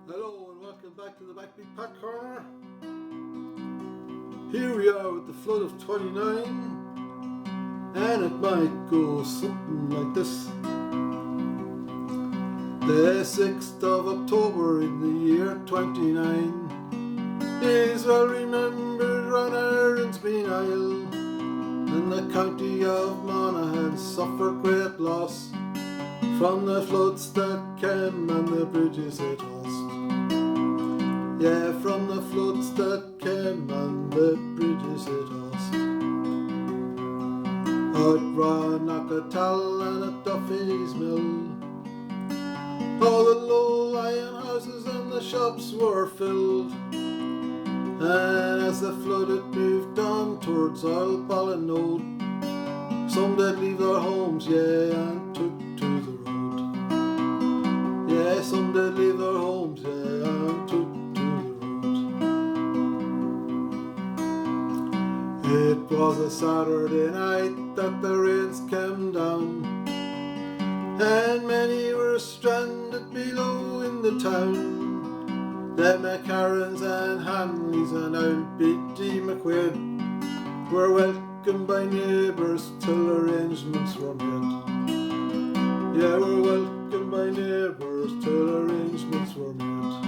Hello and welcome back to the Backbeat Pack Corner. Here we are with the flood of 29, and it might go something like this. The 6th of October in the year 29 is well remembered on Erin's green isle, and the county of Monaghan suffered great loss from the floods that came and the bridges it lost. Yeah, from the floods that came and the bridges it lost. Out round Knockatallon at Duffy's mill, all the low-lying houses and the shops were filled. And as the flood had moved on towards Ballad, some did leave their homes, yeah, and took to the road. Yeah, some did leave their homes, yeah, and took to the road. It was a Saturday night that the rains came down, and many were stranded below in the town. The McCarrans and Hanleys and old B.D. McQuaid were welcomed by neighbours till arrangements were made. Yeah, were welcomed by neighbours till arrangements were made.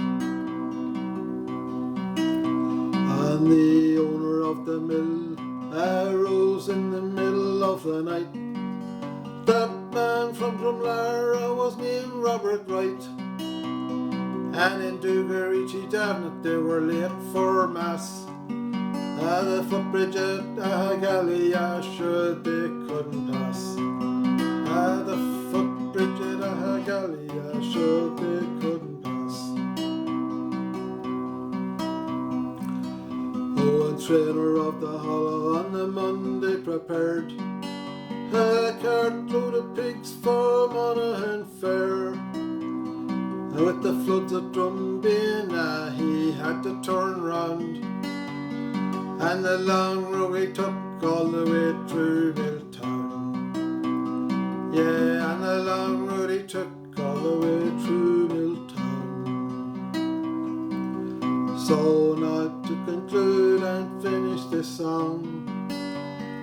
And the owner of the mill arose in the middle of the night. That man from Drumlara was named Robert Wright. And in Dugarichy Davnet they were late for mass. The footbridge at Ahagalia, sure they couldn't pass. The footbridge at Ahagalia, sure they couldn't pass. Oh, and trainer of the Hollow on the Monday prepared a cartload of pigs for Monaghan fair. With the floods at Drumbeena, he had to turn round, and the long road he took all the way through Milltown. Yeah, and the long road he took all the way through Milltown. So now to conclude and finish this song,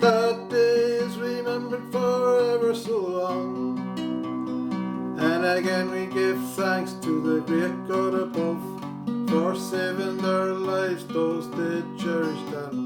that day is remembered forever so long. And again we give thanks to the great God above for saving their lives, those they cherished and